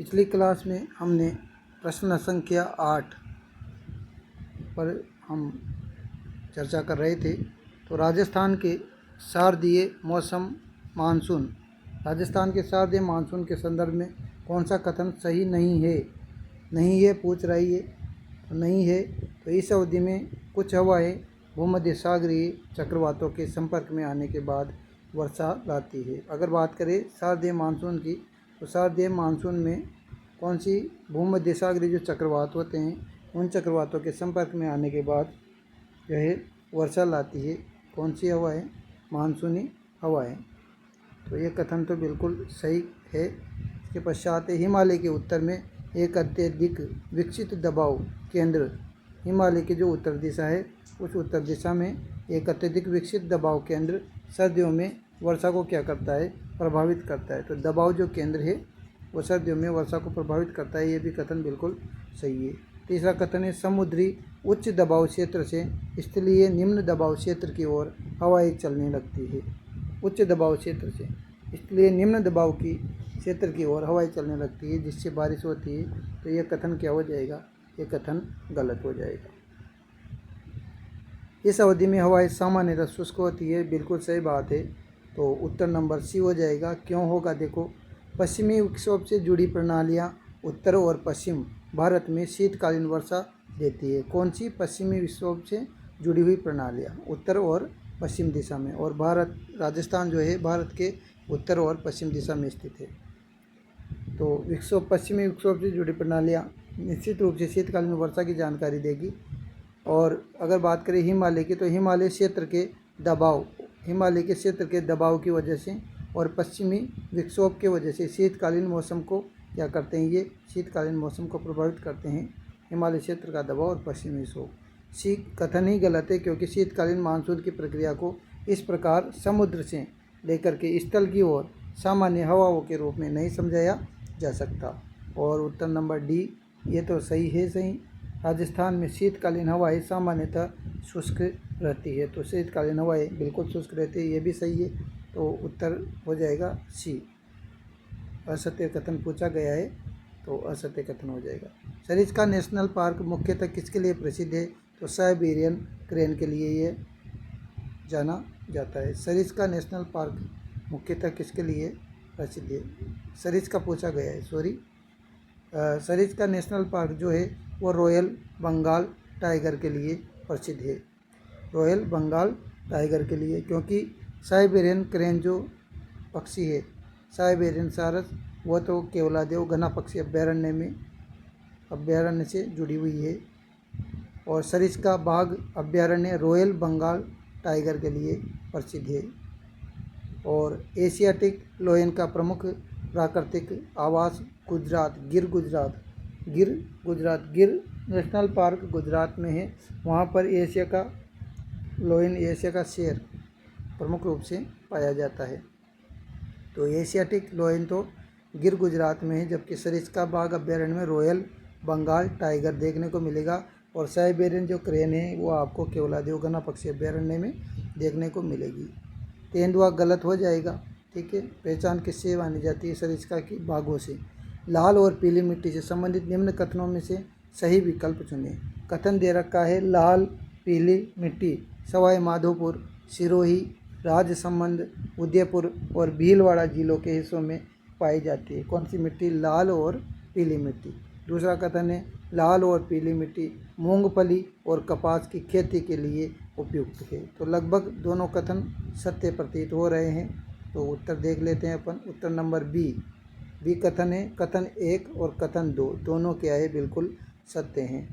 पिछली क्लास में हमने प्रश्न संख्या 8 पर हम चर्चा कर रहे थे। तो राजस्थान के शारदीय मौसम मानसून, राजस्थान के शारदीय मानसून के संदर्भ में कौन सा कथन सही नहीं है पूछ रही है। तो नहीं है तो इस अवधि में कुछ हवाएं भूमध्य सागरीय चक्रवातों के संपर्क में आने के बाद वर्षा लाती है। अगर बात करें शारदीय मानसून की, तो शारदीय मानसून में कौन सी भूमध्य सागरीय जो चक्रवात होते हैं उन चक्रवातों के संपर्क में आने के बाद जो है वर्षा लाती है। कौन सी हवाएं? मानसूनी हवाएं। तो ये कथन तो बिल्कुल सही है। इसके पश्चात हिमालय के उत्तर में एक अत्यधिक विकसित दबाव केंद्र, हिमालय की जो उत्तर दिशा है उस उत्तर दिशा में एक अत्यधिक विकसित दबाव केंद्र सर्दियों में वर्षा को क्या करता है? प्रभावित करता है। तो दबाव जो केंद्र है वो सर्दियों में वर्षा को प्रभावित करता है। ये भी कथन बिल्कुल सही है। तीसरा कथन है समुद्री उच्च दबाव क्षेत्र से स्थलीय निम्न दबाव क्षेत्र की ओर हवाएं चलने लगती है। उच्च दबाव क्षेत्र से स्थलीय निम्न दबाव की क्षेत्र की ओर हवाएं चलने लगती है जिससे बारिश होती है। तो ये कथन क्या हो जाएगा? ये कथन गलत हो जाएगा। इस अवधि में हवाएं सामान्यतः शुष्क होती है, बिल्कुल सही बात है। तो उत्तर नंबर सी हो जाएगा। क्यों होगा? देखो, पश्चिमी विक्षोभ से जुड़ी प्रणालियां उत्तर और पश्चिम भारत में शीतकालीन वर्षा देती है। कौन सी? पश्चिमी विक्षोभ से जुड़ी हुई प्रणालियां उत्तर और पश्चिम दिशा में, और राजस्थान जो है भारत के उत्तर और पश्चिम दिशा में स्थित है। तो पश्चिमी विक्षोभ से जुड़ी प्रणालियां निश्चित रूप से शीतकालीन वर्षा की जानकारी देगी। और अगर बात करें हिमालय की, तो हिमालय क्षेत्र के दबाव की वजह से और पश्चिमी विक्षोभ की वजह से शीतकालीन मौसम को क्या करते हैं? ये शीतकालीन मौसम को प्रभावित करते हैं, हिमालय क्षेत्र का दबाव और पश्चिमी विक्षोभ। सी कथन ही गलत है, क्योंकि शीतकालीन मानसून की प्रक्रिया को इस प्रकार समुद्र से लेकर के स्थल की ओर सामान्य हवाओं के रूप में नहीं समझाया जा सकता। और उत्तर नंबर डी ये तो सही है। सही, राजस्थान में शीतकालीन हवाएं सामान्यतः शुष्क रहती है। तो शीतकालीन हवाएं बिल्कुल शुष्क रहती है, ये भी सही है। तो उत्तर हो जाएगा सी। असत्य कथन पूछा गया है तो असत्य कथन हो जाएगा। सरिस्का नेशनल पार्क मुख्यतः किसके लिए प्रसिद्ध है? तो साइबेरियन क्रेन के लिए ये जाना जाता है। सरिस्का नेशनल पार्क मुख्यतः किसके लिए प्रसिद्ध है? सरिस्का पूछा गया है, सॉरी। सरिस्का नेशनल पार्क जो है वो रॉयल बंगाल टाइगर के लिए प्रसिद्ध है। रॉयल बंगाल टाइगर के लिए, क्योंकि साइबेरियन क्रेन जो पक्षी है, साइबेरियन सारस, वो तो केवलादेव घना पक्षी अभ्यारण्य से जुड़ी हुई है। और सरिस्का बाघ अभ्यारण्य रॉयल बंगाल टाइगर के लिए प्रसिद्ध है। और एशियाटिक लोयन का प्रमुख प्राकृतिक आवास गिर नेशनल पार्क गुजरात में है। वहाँ पर एशिया का शेर प्रमुख रूप से पाया जाता है। तो एशियाटिक लोयन तो गिर गुजरात में है, जबकि सरिस्का बाघ अभ्यारण्य में रॉयल बंगाल टाइगर देखने को मिलेगा। और साइबेरियन जो क्रेन है वो आपको केवलादेव घना पक्षी अभ्यारण्य में देखने को मिलेगी। तेंदुआ गलत हो जाएगा, ठीक है। पहचान किससे मानी जाती है? सरिस्का की बाघों से। लाल और पीली मिट्टी से संबंधित निम्न कथनों में से सही विकल्प चुनें। कथन दे रखा है लाल पीली मिट्टी सवाई माधोपुर, सिरोही, राजसमंद, उदयपुर और भीलवाड़ा जिलों के हिस्सों में पाई जाती है। कौन सी मिट्टी? लाल और पीली मिट्टी। दूसरा कथन है लाल और पीली मिट्टी मूंगफली और कपास की खेती के लिए उपयुक्त है। तो लगभग दोनों कथन सत्य प्रतीत हो रहे हैं। तो उत्तर देख लेते हैं अपन। उत्तर नंबर बी कथन है। कथन 1 और कथन 2 दोनों क्या है? बिल्कुल सत्य हैं।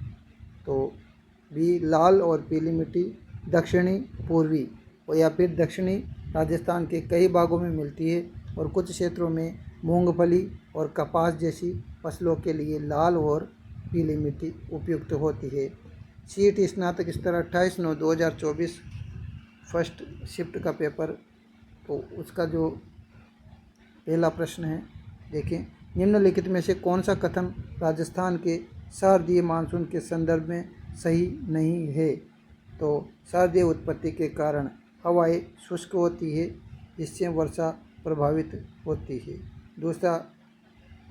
तो बी लाल और पीली मिट्टी दक्षिणी पूर्वी या फिर दक्षिणी राजस्थान के कई भागों में मिलती है, और कुछ क्षेत्रों में मूंगफली और कपास जैसी फसलों के लिए लाल और पीली मिट्टी उपयुक्त होती है। सीट स्नातक स्तर 28/9/2024 फर्स्ट शिफ्ट का पेपर, तो उसका जो पहला प्रश्न है, देखें, निम्नलिखित में से कौन सा कथन राजस्थान के शारदीय मानसून के संदर्भ में सही नहीं है? तो शारदीय उत्पत्ति के कारण हवाएं शुष्क होती है जिससे वर्षा प्रभावित होती है। दूसरा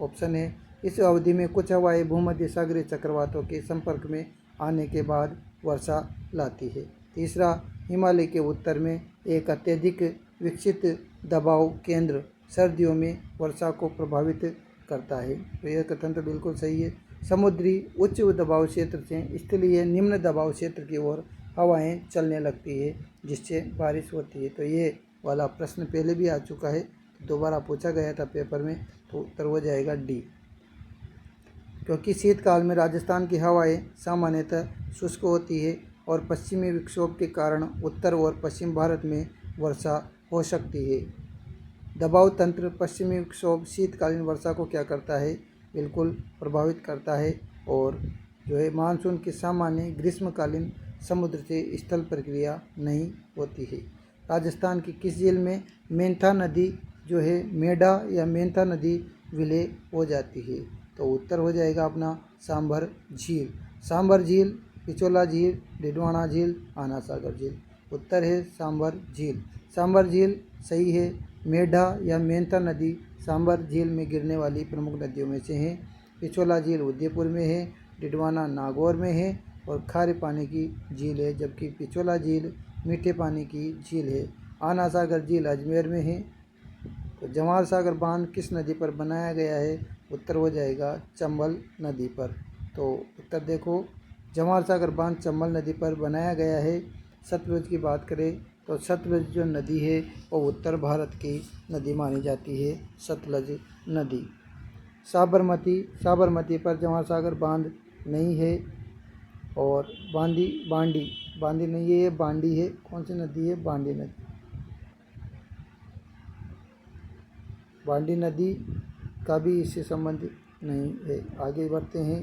ऑप्शन है इस अवधि में कुछ हवाएं भूमध्य सागरीय चक्रवातों के संपर्क में आने के बाद वर्षा लाती है। तीसरा, हिमालय के उत्तर में एक अत्यधिक विकसित दबाव केंद्र सर्दियों में वर्षा को प्रभावित करता है। तो यह कथन तो बिल्कुल सही है। समुद्री उच्च दबाव क्षेत्र से स्थलीय निम्न दबाव क्षेत्र की ओर हवाएं चलने लगती है, जिससे बारिश होती है। तो ये वाला प्रश्न पहले भी आ चुका है, दोबारा पूछा गया था पेपर में, तो उत्तर हो जाएगा डी। क्योंकि शीतकाल में राजस्थान की हवाएं सामान्यतः शुष्क होती है और पश्चिमी विक्षोभ के कारण उत्तर और पश्चिम भारत में वर्षा हो सकती है। दबाव तंत्र पश्चिमी विक्षोभ शीतकालीन वर्षा को क्या करता है, बिल्कुल प्रभावित करता है, और जो है मानसून की सामान्य ग्रीष्मकालीन समुद्र से स्थल प्रक्रिया नहीं होती है। राजस्थान की किस झील में मेंथा नदी जो है मेढा या मेंथा नदी विलय हो जाती है? तो उत्तर हो जाएगा अपना सांभर झील। सांभर झील, पिछोला झील, डिडवाना झील, आना सागर झील। उत्तर है सांभर झील। सांभर झील सही है। मेढा या मेंथा नदी सांभर झील में गिरने वाली प्रमुख नदियों में से है। पिछोला झील उदयपुर में है, डिडवाना नागौर में है और खारे पानी की झील है, जबकि पिछोला झील मीठे पानी की झील है। आना सागर झील अजमेर में है। तो जवाहर सागर बांध किस नदी पर बनाया गया है? उत्तर हो जाएगा चंबल नदी पर। तो उत्तर देखो, जवाहर सागर बांध चंबल नदी पर बनाया गया है। सतलुज की बात करें तो सतलुज जो नदी है वो उत्तर भारत की नदी मानी जाती है, सतलुज नदी। साबरमती पर जवाहर सागर बांध नहीं है, और बांडी नहीं है, ये बांडी है। कौन सी नदी है? बांडी नदी। बांडी नदी का भी इससे संबंधित नहीं है। आगे बढ़ते हैं।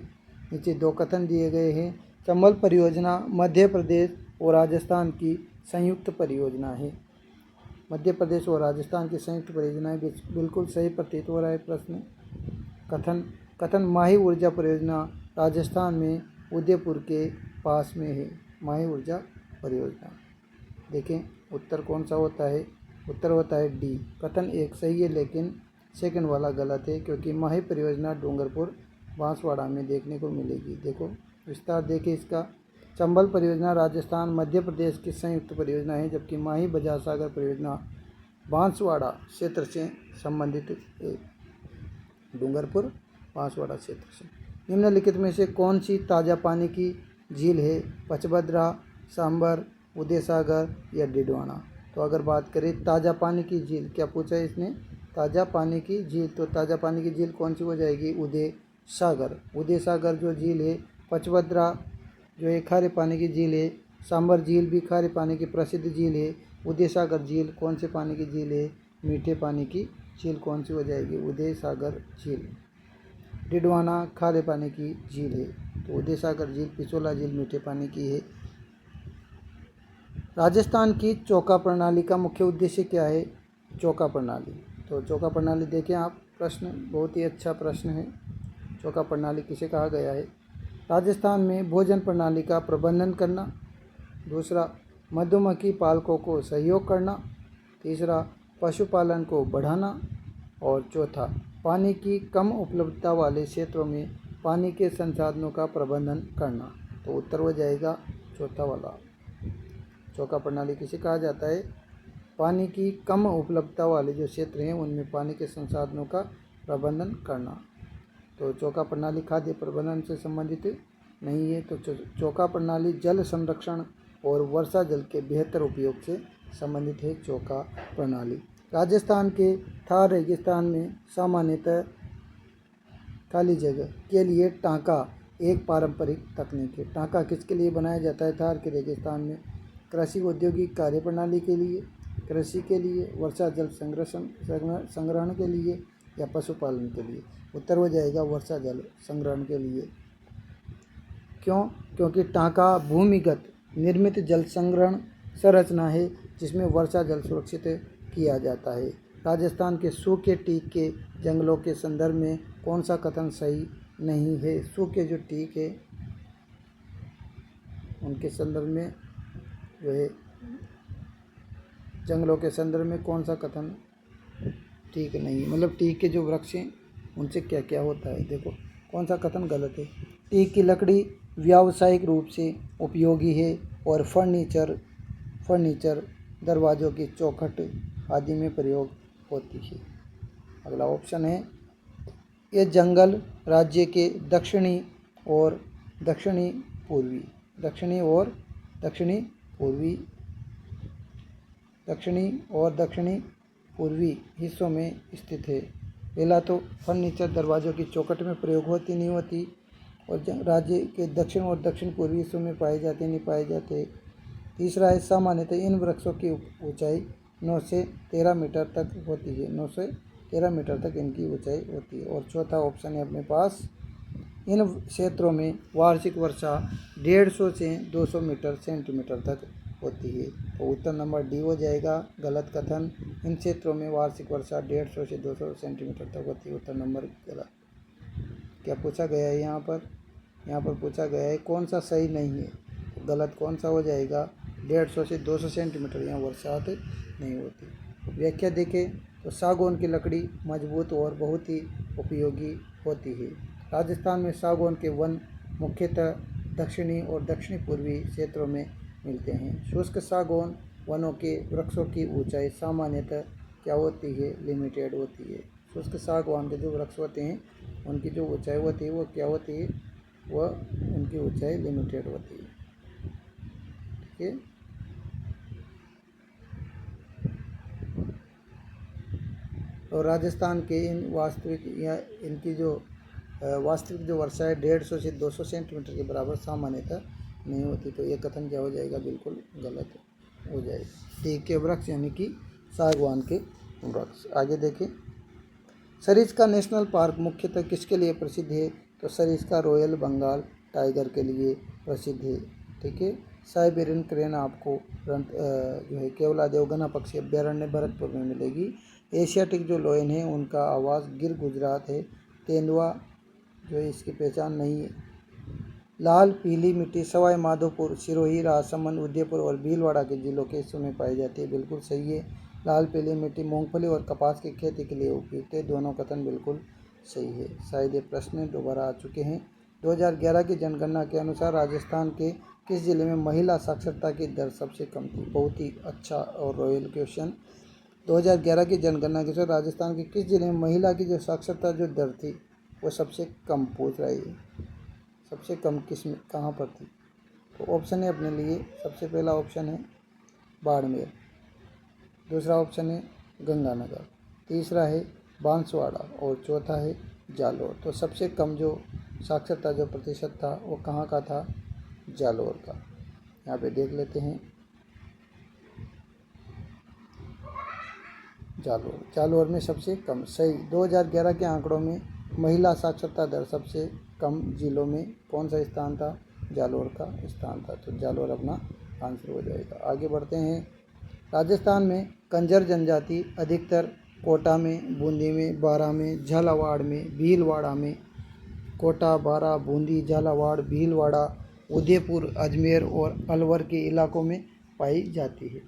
नीचे दो कथन दिए गए हैं। चंबल परियोजना मध्य प्रदेश और राजस्थान की संयुक्त परियोजना है। मध्य प्रदेश और राजस्थान की संयुक्त परियोजना है, बिल्कुल सही प्रतीत हो रहा है प्रश्न। कथन माही ऊर्जा परियोजना राजस्थान में उदयपुर के पास में है। माही ऊर्जा परियोजना, देखें उत्तर कौन सा होता है? उत्तर होता है डी। कथन एक सही है, लेकिन सेकंड वाला गलत है, क्योंकि माही परियोजना डूंगरपुर बांसवाड़ा में देखने को मिलेगी। देखो विस्तार देखें इसका। चंबल परियोजना राजस्थान मध्य प्रदेश की संयुक्त परियोजना है, जबकि माही बजाज सागर परियोजना बांसवाड़ा क्षेत्र से संबंधित है, डूंगरपुर बांसवाड़ा क्षेत्र से। निम्नलिखित में से कौन सी ताज़ा पानी की झील है? पचभद्रा, सांभर, उदय सागर या डिडवाना? तो अगर बात करें ताज़ा पानी की झील, क्या पूछा है इसने? ताज़ा पानी की झील, तो ताज़ा पानी की झील कौन सी हो जाएगी? उदय सागर। उदय सागर जो झील है। पचभद्रा जो है खारे पानी की झील है। सांभर झील भी खारे पानी की प्रसिद्ध झील है। उदय सागर झील कौन से पानी की झील है? मीठे पानी की झील। कौन सी हो जाएगी? उदय सागर झील। डिडवाना खारे पानी की झील है। तो उदय सागर झील, पिछोला झील मीठे पानी की है। राजस्थान की चौका प्रणाली का मुख्य उद्देश्य क्या है? चौका प्रणाली, तो चौका प्रणाली देखें आप। प्रश्न बहुत ही अच्छा प्रश्न है। चौका प्रणाली किसे कहा गया है? राजस्थान में भोजन प्रणाली का प्रबंधन करना। दूसरा, मधुमक्खी पालकों को सहयोग करना। तीसरा, पशुपालन को बढ़ाना। और चौथा, पानी की कम उपलब्धता वाले क्षेत्रों में पानी के संसाधनों का प्रबंधन करना। तो उत्तर हो जाएगा चौथा वाला। चौका प्रणाली किसे कहा जाता है? पानी की कम उपलब्धता वाले जो क्षेत्र हैं उनमें पानी के संसाधनों का प्रबंधन करना। तो चौका प्रणाली खाद्य प्रबंधन से संबंधित नहीं है। तो चौका प्रणाली जल संरक्षण और वर्षा जल के बेहतर उपयोग से संबंधित है। चौका प्रणाली। राजस्थान के थार रेगिस्तान में सामान्यतः खाली जगह के लिए टांका एक पारंपरिक तकनीक है। टांका किसके लिए बनाया जाता है थार के रेगिस्तान में? कृषि औद्योगिक कार्यप्रणाली के लिए, कृषि के लिए, वर्षा जल संग्रहण के लिए या पशुपालन के लिए? उत्तर हो जाएगा वर्षा जल संग्रहण के लिए। क्यों? क्योंकि टांका भूमिगत निर्मित जल संग्रहण संरचना है, जिसमें वर्षा जल सुरक्षित किया जाता है। राजस्थान के सूखे टीक के जंगलों के संदर्भ में कौन सा कथन सही नहीं है? सूखे जो टीक है उनके संदर्भ में जो है जंगलों के संदर्भ में कौन सा कथन ठीक नहीं, मतलब टीक के जो वृक्ष हैं उनसे क्या क्या होता है। देखो कौन सा कथन गलत है। टीक की लकड़ी व्यावसायिक रूप से उपयोगी है और फर्नीचर दरवाज़ों की चौखट आदि में प्रयोग होती है। अगला ऑप्शन है, ये जंगल राज्य के दक्षिणी और दक्षिणी पूर्वी हिस्सों में स्थित है। पहला तो फर्नीचर दरवाज़ों की चौखट में प्रयोग होती नहीं होती, और राज्य के दक्षिण और दक्षिण पूर्वी हिस्सों में पाए जाते नहीं पाए जाते। तीसरा है, सामान्यतः इन वृक्षों की ऊंचाई 9 से 13 मीटर तक होती है। 9 से 13 मीटर तक इनकी ऊंचाई होती है। और चौथा ऑप्शन है अपने पास, इन क्षेत्रों में वार्षिक वर्षा 150 से 200 सेंटीमीटर तक होती है। तो उत्तर नंबर डी हो जाएगा गलत कथन। इन क्षेत्रों में वार्षिक वर्षा 150 से 200 सेंटीमीटर तक होती है। उत्तर नंबर गलत। क्या पूछा गया है यहाँ पर पूछा गया है कौन सा सही नहीं है। तो गलत कौन सा हो जाएगा, 150 से 200 सेंटीमीटर यहाँ वर्षात नहीं होती। व्याख्या देखें तो सागौन की लकड़ी मजबूत और बहुत ही उपयोगी होती है। राजस्थान में सागौन के वन मुख्यतः दक्षिणी और दक्षिणी पूर्वी क्षेत्रों में मिलते हैं। शुष्क सागौन वनों के वृक्षों की ऊंचाई सामान्यतः क्या होती है, लिमिटेड होती है। शुष्क सागवान के जो वृक्ष होते हैं उनकी जो ऊंचाई होती है वो क्या होती है, वह उनकी ऊंचाई लिमिटेड होती है। ठीक है। और राजस्थान के इन इनकी जो वास्तविक जो वर्षा है 150 से 200 सेंटीमीटर के बराबर सामान्यतः नहीं होती। तो ये कथन क्या हो जाएगा, बिल्कुल गलत हो जाएगा। टीक के वृक्ष यानी कि सागवान के वृक्ष। आगे देखें, सरिस्का नेशनल पार्क मुख्यतः किसके लिए प्रसिद्ध है। तो सरिस्का रॉयल बंगाल टाइगर के लिए प्रसिद्ध है। ठीक है। साइबेरियन क्रेन आपको जो है केवलादेव घना पक्षी अभ्यारण्य भरतपुर में मिलेगी। एशियाटिक जो लोयन है उनका आवास गिर गुजरात है। तेंदुआ जो है इसकी पहचान नहीं है। लाल पीली मिट्टी सवाई माधोपुर, सिरोही, राजसमंद, उदयपुर और भीलवाड़ा के जिलों के हिस्सों में पाई जाती है। बिल्कुल सही है। लाल पीली मिट्टी मूंगफली और कपास की खेती के लिए उपयुक्त है। दोनों कथन बिल्कुल सही है। शायद ये प्रश्न दोबारा आ चुके हैं। 2011 की जनगणना के अनुसार राजस्थान के किस जिले में महिला साक्षरता की दर सबसे कम थी। बहुत ही अच्छा और रॉयल क्वेश्चन। 2011 की जनगणना के अनुसार राजस्थान के किस जिले में महिला की जो साक्षरता जो दर थी वो सबसे कम पूछ रही है। सबसे कम किस में कहाँ पर थी। तो ऑप्शन है अपने लिए, सबसे पहला ऑप्शन है बाड़मेर, दूसरा ऑप्शन है गंगानगर, तीसरा है बांसवाड़ा और चौथा है जालोर। तो सबसे कम जो साक्षरता जो प्रतिशत था वो कहाँ का था, जालोर का। यहाँ पे देख लेते हैं, जालोर में सबसे कम। सही। 2011 के आंकड़ों में महिला साक्षरता दर सबसे कम जिलों में कौन सा स्थान था, जालोर का स्थान था। तो जालोर अपना आंसर हो जाएगा। आगे बढ़ते हैं। राजस्थान में कंजर जनजाति अधिकतर कोटा में, बूंदी में, बारा में, झालावाड़ में, भीलवाड़ा में, कोटा, बारा, बूंदी, झालावाड़, भीलवाड़ा, उदयपुर, अजमेर और अलवर के इलाकों में पाई जाती है।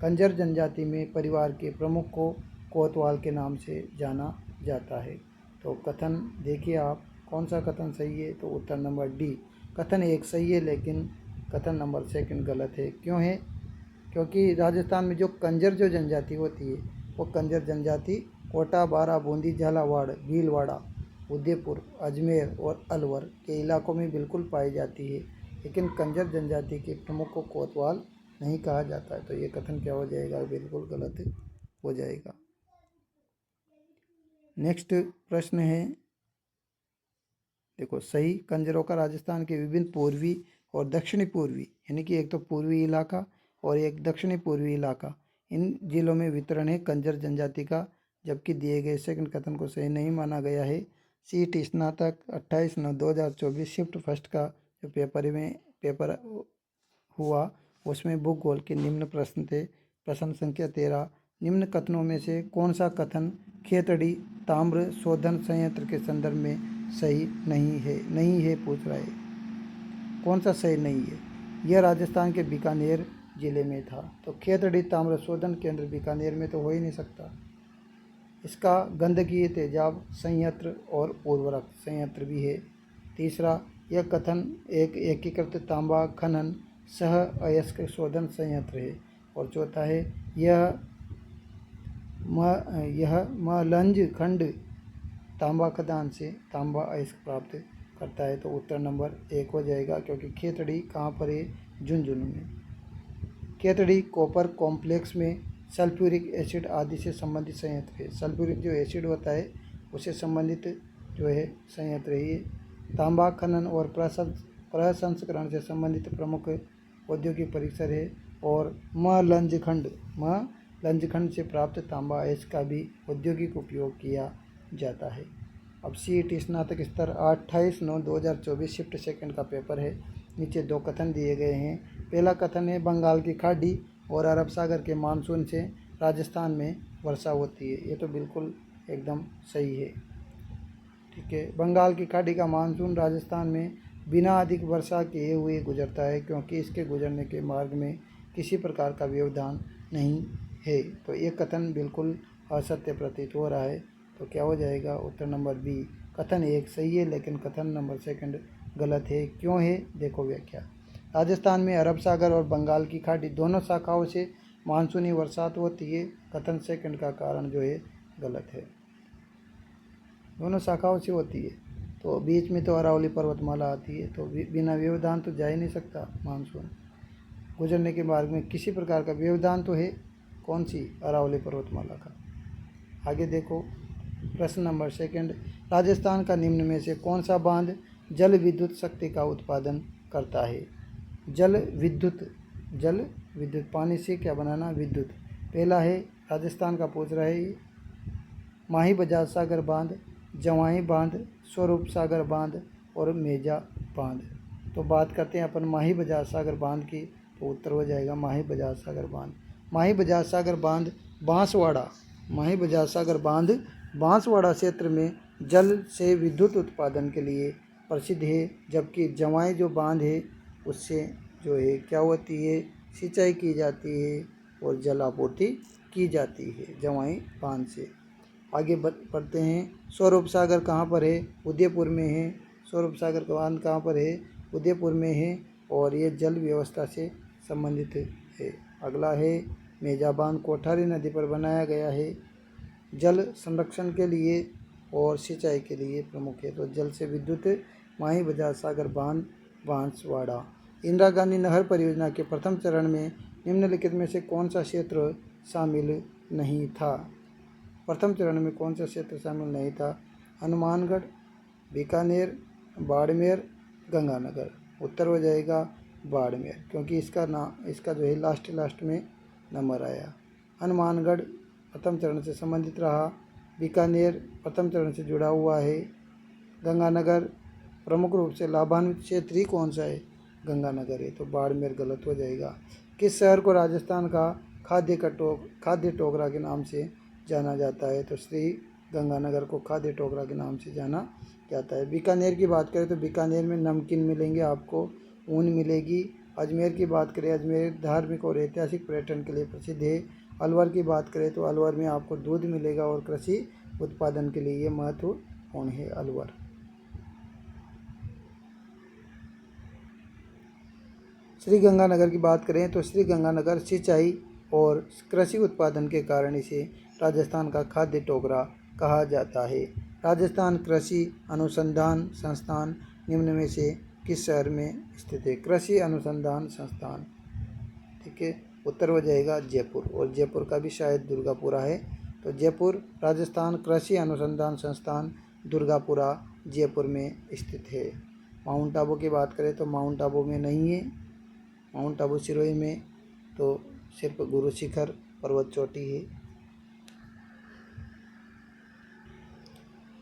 कंजर जनजाति में परिवार के प्रमुख को कोतवाल के नाम से जाना जाता है। तो कथन देखिए आप, कौन सा कथन सही है। तो उत्तर नंबर डी, कथन एक सही है लेकिन कथन नंबर सेकंड गलत है। क्यों है, क्योंकि राजस्थान में जो कंजर जो जनजाति होती है वो कंजर जनजाति कोटा, बारा, बूंदी, झालावाड़, भीलवाड़ा, उदयपुर, अजमेर और अलवर के इलाकों में बिल्कुल पाई जाती है। लेकिन कंजर जनजाति के प्रमुख को कोतवाल नहीं कहा जाता है। तो ये कथन क्या हो जाएगा, बिल्कुल गलत हो जाएगा। नेक्स्ट प्रश्न है, देखो सही कंजरों का राजस्थान के विभिन्न पूर्वी और दक्षिणी पूर्वी यानी कि एक तो पूर्वी इलाका और एक दक्षिणी पूर्वी इलाका, इन जिलों में वितरण है कंजर जनजाति का। जबकि दिए गए सेकंड कथन को सही नहीं माना गया है। सीट स्नातक 28/9/2024 शिफ्ट फर्स्ट का जो पेपर हुआ उसमें भूगोल के निम्न प्रश्न थे। प्रश्न संख्या 13, निम्न कथनों में से कौन सा कथन खेतड़ी ताम्र शोधन संयंत्र के संदर्भ में सही नहीं है पूछ रहा है। कौन सा सही नहीं है। यह राजस्थान के बीकानेर जिले में था। तो खेतड़ी ताम्र शोधन केंद्र बीकानेर में तो हो ही नहीं सकता। इसका गंधकीय तेजाब संयंत्र और उर्वरक संयंत्र भी है। तीसरा, यह कथन एक एकीकृत तांबा खनन सह अयस्क शोधन संयंत्र है। और चौथा है, यह मलंज खंड तांबा खदान से तांबा अयस्क प्राप्त करता है। तो उत्तर नंबर 1 हो जाएगा, क्योंकि खेतड़ी कहाँ पर है? झुंझुनू में। खेतड़ी कॉपर कॉम्प्लेक्स में सल्फ्यूरिक एसिड आदि से संबंधित संयंत्र है। सल्फ्यूरिक जो एसिड होता है उससे संबंधित जो है संयंत्र है ये। तांबा खनन और प्रसंस्करण से संबंधित प्रमुख औद्योगिक परिसर है। और लंजखंड से प्राप्त तांबा अयस्क का भी औद्योगिक उपयोग किया जाता है। अब CET स्नातक स्तर 28/9/2024 शिफ्ट सेकंड का पेपर है। नीचे 2 कथन दिए गए हैं। पहला कथन है, बंगाल की खाड़ी और अरब सागर के मानसून से राजस्थान में वर्षा होती है। ये तो बिल्कुल एकदम सही है। ठीक है, बंगाल की खाड़ी का मानसून राजस्थान में बिना अधिक वर्षा किए हुए गुजरता है, क्योंकि इसके गुजरने के मार्ग में किसी प्रकार का व्यवधान नहीं है। तो ये कथन बिल्कुल असत्य प्रतीत हो रहा है। तो क्या हो जाएगा? उत्तर नंबर बी। कथन 1 सही है, लेकिन कथन नंबर 2 गलत है। क्यों है? देखो व्याख्या। राजस्थान में अरब सागर और बंगाल की खाड़ी दोनों शाखाओं से मानसूनी बरसात होती है। कथन 2 का कारण जो है गलत है। दोनों शाखाओं से होती है, तो बीच में तो अरावली पर्वतमाला आती है, तो बिना व्यवधान तो जा ही नहीं सकता मानसून। गुजरने के मार्ग में किसी प्रकार का व्यवधान तो है। कौन सी? अरावली पर्वतमाला का। आगे देखो, प्रश्न नंबर 2, राजस्थान का निम्न में से कौन सा बांध जल विद्युत शक्ति का उत्पादन करता है? जल विद्युत पानी से क्या बनाना? विद्युत। पहला है, राजस्थान का पूछ रहा है, माही बजाज सागर बांध, जवाई बांध, स्वरूप सागर बांध और मेजा बांध। तो बात करते हैं अपन माही बजाज सागर बांध की। तो उत्तर हो जाएगा माही बजाज सागर बांध। माही बजाज सागर बांध बांसवाड़ा क्षेत्र में जल से विद्युत उत्पादन के लिए प्रसिद्ध है। जबकि जवाई जो बांध है उससे जो है क्या होती है? सिंचाई की जाती है और जल आपूर्ति की जाती है जवाई बांध से। आगे बढ़ते हैं। स्वरूप सागर कहाँ पर है? उदयपुर में है। स्वरूप सागर बांध कहाँ पर है? उदयपुर में है, और ये जल व्यवस्था से संबंधित है। अगला है, मेजा बांध कोठारी नदी पर बनाया गया है। जल संरक्षण के लिए और सिंचाई के लिए प्रमुख है। तो जल से विद्युत माही बजाज सागर बांध बांसवाड़ा। इंदिरा गांधी नहर परियोजना के प्रथम चरण में निम्नलिखित में से कौन सा क्षेत्र शामिल नहीं था? प्रथम चरण में कौन सा क्षेत्र शामिल नहीं था? हनुमानगढ़, बीकानेर, बाड़मेर, गंगानगर। उत्तर हो जाएगा बाड़मेर, क्योंकि इसका जो है लास्ट में नंबर आया। हनुमानगढ़ प्रथम चरण से संबंधित रहा। बीकानेर प्रथम चरण से जुड़ा हुआ है। गंगानगर प्रमुख रूप से लाभान्वित क्षेत्र ही कौन सा है? गंगानगर है। तो बाड़मेर गलत हो जाएगा। किस शहर को राजस्थान का खाद्य टोकरा के नाम से जाना जाता है? तो श्री गंगानगर को खाद्य टोकरा के नाम से जाना जाता है। बीकानेर की बात करें तो बीकानेर में नमकीन मिलेंगे आपको, ऊन मिलेगी। अजमेर की बात करें, अजमेर धार्मिक और ऐतिहासिक पर्यटन के लिए प्रसिद्ध है। अलवर की बात करें तो अलवर में आपको दूध मिलेगा और कृषि उत्पादन के लिए ये महत्वपूर्ण है अलवर। श्री गंगानगर की बात करें तो श्री गंगानगर सिंचाई और कृषि उत्पादन के कारण इसे राजस्थान का खाद्य टोकरा कहा जाता है। राजस्थान कृषि अनुसंधान संस्थान निम्न में से किस शहर में स्थित है? कृषि अनुसंधान संस्थान, ठीक है। उत्तर हो जाएगा जयपुर, और जयपुर का भी शायद दुर्गापुरा है। तो जयपुर राजस्थान कृषि अनुसंधान संस्थान दुर्गापुरा जयपुर में स्थित है। माउंट आबू की बात करें तो माउंट आबू में नहीं है। माउंट आबू सिरोही में तो सिर्फ गुरु शिखर पर्वत चोटी है।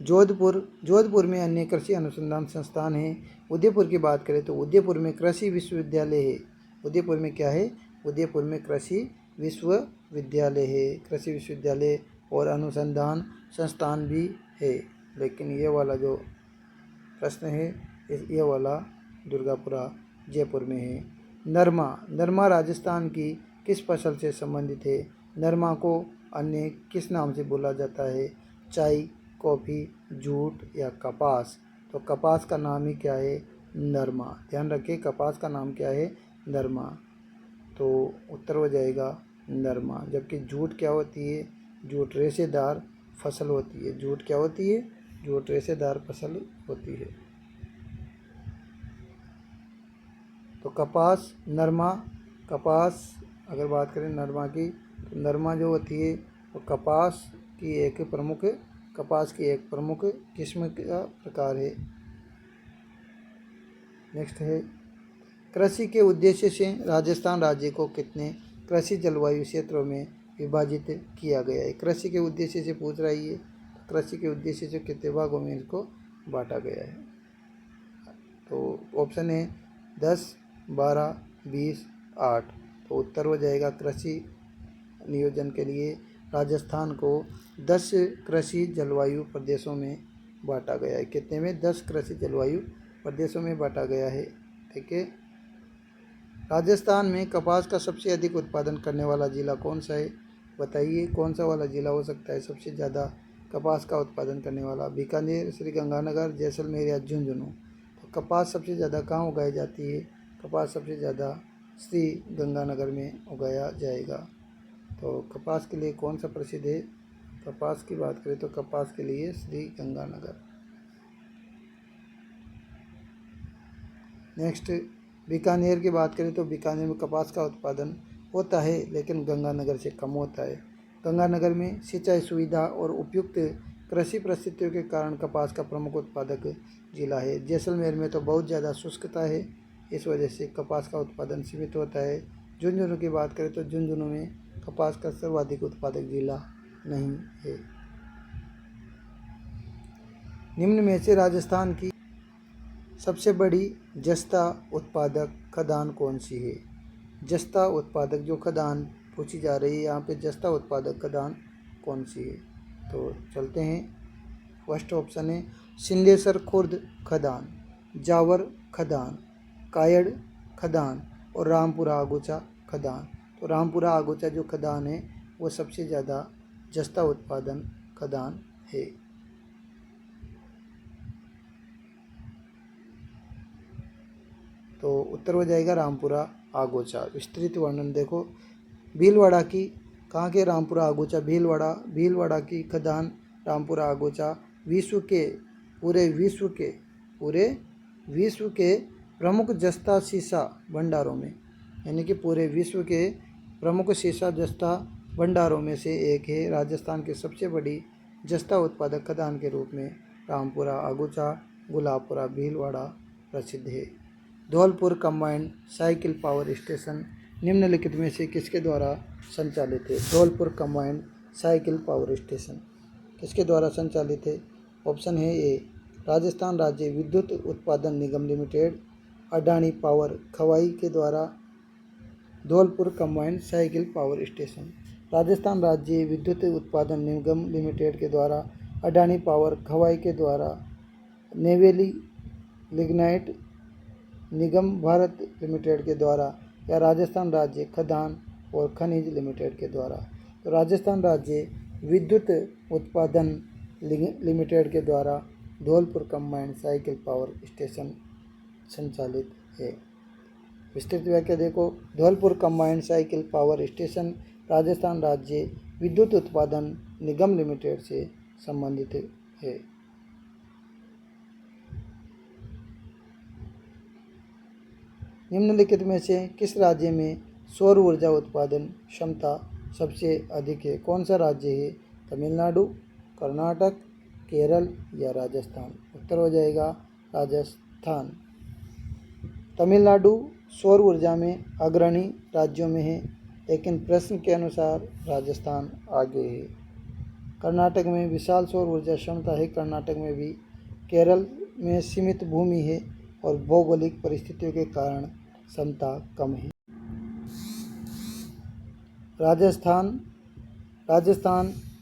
जोधपुर में अन्य कृषि अनुसंधान संस्थान है। उदयपुर की बात करें तो उदयपुर में कृषि विश्वविद्यालय है। उदयपुर में क्या है? उदयपुर में कृषि विश्वविद्यालय है। कृषि विश्वविद्यालय और अनुसंधान संस्थान भी है। लेकिन ये वाला जो प्रश्न है ये वाला दुर्गापुरा जयपुर में है। नरमा राजस्थान की किस फसल से संबंधित है? नरमा को अन्य किस नाम से बोला जाता है? चाय, कॉफ़ी, जूट या कपास? तो कपास का नाम ही क्या है? नरमा। ध्यान रखिए, कपास का नाम क्या है? नरमा। तो उत्तर हो जाएगा नरमा। जबकि जूट क्या होती है? जूट रेशेदार फसल होती है। जूट क्या होती है? जूट रेशेदार फसल होती है। तो कपास, नरमा, कपास अगर बात करें नरमा की, तो नरमा जो होती है वो कपास की एक प्रमुख किस्म का प्रकार है। नेक्स्ट है, कृषि के उद्देश्य से राजस्थान राज्य को कितने कृषि जलवायु क्षेत्रों में विभाजित किया गया है? कृषि के उद्देश्य से पूछ रहा है ये। कृषि के उद्देश्य से कितने भागों में इसको बांटा गया है? तो ऑप्शन है 10, 12, 20, 8। तो उत्तर हो जाएगा कृषि नियोजन के लिए राजस्थान को 10 कृषि जलवायु प्रदेशों में बांटा गया है। कितने में? 10 कृषि जलवायु प्रदेशों में बांटा गया है। ठीक है। राजस्थान में कपास का सबसे अधिक उत्पादन करने वाला जिला कौन सा है? बताइए कौन सा वाला जिला हो सकता है सबसे ज़्यादा कपास का उत्पादन करने वाला? बीकानेर, श्रीगंगानगर, जैसलमेर या झुंझुनू? तो कपास सबसे ज़्यादा कहाँ उगाई जाती है? कपास सबसे ज़्यादा श्रीगंगानगर में उगाया जाएगा। तो कपास के लिए कौन सा प्रसिद्ध है? कपास की बात करें तो कपास के लिए श्रीगंगानगर। नेक्स्ट, बीकानेर की बात करें तो बीकानेर में कपास का उत्पादन होता है लेकिन गंगानगर से कम होता है। गंगानगर में सिंचाई सुविधा और उपयुक्त कृषि परिस्थितियों के कारण कपास का प्रमुख उत्पादक जिला है। जैसलमेर में तो बहुत ज़्यादा शुष्कता है, इस वजह से कपास का उत्पादन सीमित होता है। झुंझुनू की बात करें तो झुंझुनू में कपास का सर्वाधिक उत्पादक जिला नहीं है। निम्न में से राजस्थान की सबसे बड़ी जस्ता उत्पादक खदान कौन सी है? जस्ता उत्पादक जो खदान पूछी जा रही है यहाँ पे, जस्ता उत्पादक खदान कौन सी है? तो चलते हैं। फर्स्ट ऑप्शन है सिंदेसर खुर्द खदान, जावर खदान, कायड़ खदान और रामपुरा आगोचा खदान। तो रामपुरा आगोचा जो खदान है वो सबसे ज़्यादा जस्ता उत्पादन खदान है। तो उत्तर हो जाएगा रामपुरा आगोचा। विस्तृत वर्णन देखो, भीलवाड़ा की कहाँ के? रामपुरा आगोचा भीलवाड़ा की खदान रामपुरा आगोचा पूरे विश्व के प्रमुख जस्ता सीसा भंडारों में, यानी कि पूरे विश्व के प्रमुख सीसा जस्ता भंडारों में से एक है। राजस्थान की सबसे बड़ी जस्ता उत्पादक खदान के रूप में रामपुरा आगोचा, गुलाबपुरा, भीलवाड़ा प्रसिद्ध है। Dholpur combined cycle power station निम्नलिखित में से किसके द्वारा संचालित है? Dholpur combined cycle power station किसके द्वारा संचालित है? ऑप्शन है ए राजस्थान राज्य विद्युत उत्पादन निगम लिमिटेड, अडानी पावर खवाई के द्वारा। Dholpur combined cycle power station Rajasthan राज्य विद्युत उत्पादन निगम लिमिटेड के द्वारा, अडानी पावर खवाई के द्वारा, नेवेली लिग्नाइट निगम भारत लिमिटेड के द्वारा या राजस्थान राज्य खदान और खनिज लिमिटेड के द्वारा। तो राजस्थान राज्य विद्युत उत्पादन लिमिटेड के द्वारा Dholpur combined cycle power station संचालित है। विस्तृत व्याख्या देखो, Dholpur combined cycle power station Rajasthan राज्य विद्युत उत्पादन निगम लिमिटेड से संबंधित है। निम्नलिखित में से किस राज्य में सौर ऊर्जा उत्पादन क्षमता सबसे अधिक है? कौन सा राज्य है? तमिलनाडु, कर्नाटक, केरल या राजस्थान? उत्तर हो जाएगा राजस्थान। तमिलनाडु सौर ऊर्जा में अग्रणी राज्यों में है, लेकिन प्रश्न के अनुसार राजस्थान आगे है। कर्नाटक में विशाल सौर ऊर्जा क्षमता है, कर्नाटक में भी। केरल में सीमित भूमि है और भौगोलिक परिस्थितियों के कारण क्षमता कम है। राजस्थान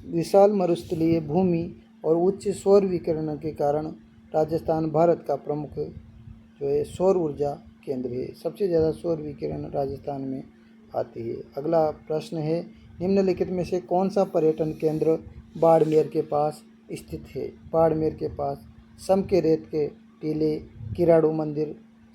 विशाल मरुस्थलीय भूमि और उच्च सौर विकिरण के कारण राजस्थान भारत का प्रमुख जो है सौर ऊर्जा केंद्र है। सबसे ज़्यादा सौर विकिरण राजस्थान में आती है। अगला प्रश्न है निम्नलिखित में से कौन सा पर्यटन केंद्र बाड़मेर के पास स्थित है? बाड़मेर के पास सम के रेत के टीले, किराड़ू मंदिर,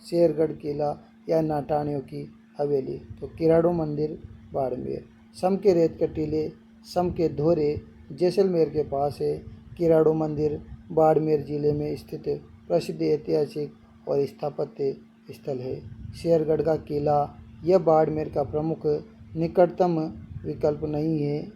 शेरगढ़ किला या नाटानियों की हवेली। तो किराड़ू मंदिर बाड़मेर। सम के रेत के टीले, सम के धोरे जैसलमेर के पास है। किराड़ू मंदिर बाड़मेर जिले में स्थित प्रसिद्ध ऐतिहासिक और स्थापत्य स्थल है। शेरगढ़ का किला यह बाड़मेर का प्रमुख निकटतम विकल्प नहीं है।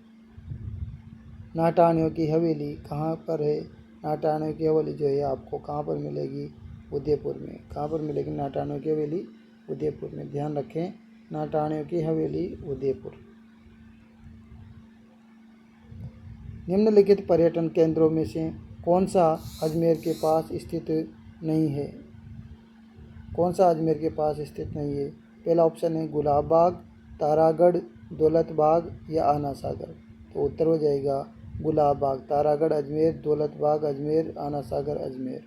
नाटानियों की हवेली कहाँ पर है? नाटानियों की हवेली जो है आपको कहाँ पर मिलेगी? उदयपुर में। कहाँ पर मिलेगी नाटानियों की हवेली? उदयपुर में। ध्यान रखें, नाटानियों की हवेली उदयपुर। निम्नलिखित पर्यटन केंद्रों में से कौन सा अजमेर के पास स्थित नहीं है? कौन सा अजमेर के पास स्थित नहीं है? पहला ऑप्शन है गुलाब बाग, तारागढ़, दौलत बाग या आना सागर। तो उत्तर हो जाएगा गुलाब बाग। तारागढ़ अजमेर, दौलत बाग अजमेर, आना सागर अजमेर।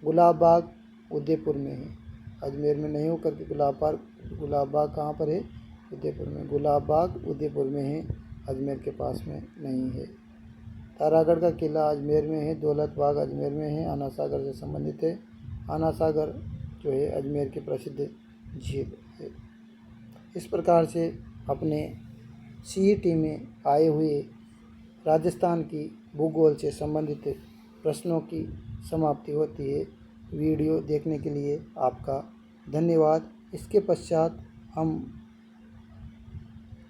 गुलाब बाग उदयपुर में है, अजमेर में नहीं होकर के गुलाब बाग कहाँ पर है? उदयपुर में। गुलाब बाग उदयपुर में है, अजमेर के पास में नहीं है। तारागढ़ का किला अजमेर में है, दौलत बाग अजमेर में है, आना सागर से संबंधित है। आना सागर जो है अजमेर की प्रसिद्ध झील है। इस प्रकार से अपने CET में आए हुए राजस्थान की भूगोल से संबंधित प्रश्नों की समाप्ति होती है। वीडियो देखने के लिए आपका धन्यवाद। इसके पश्चात हम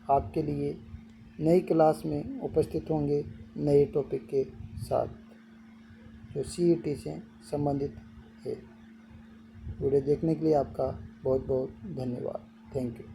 आपके लिए नई क्लास में उपस्थित होंगे नए टॉपिक के साथ जो CET से संबंधित है। वीडियो देखने के लिए आपका बहुत बहुत धन्यवाद। Thank you.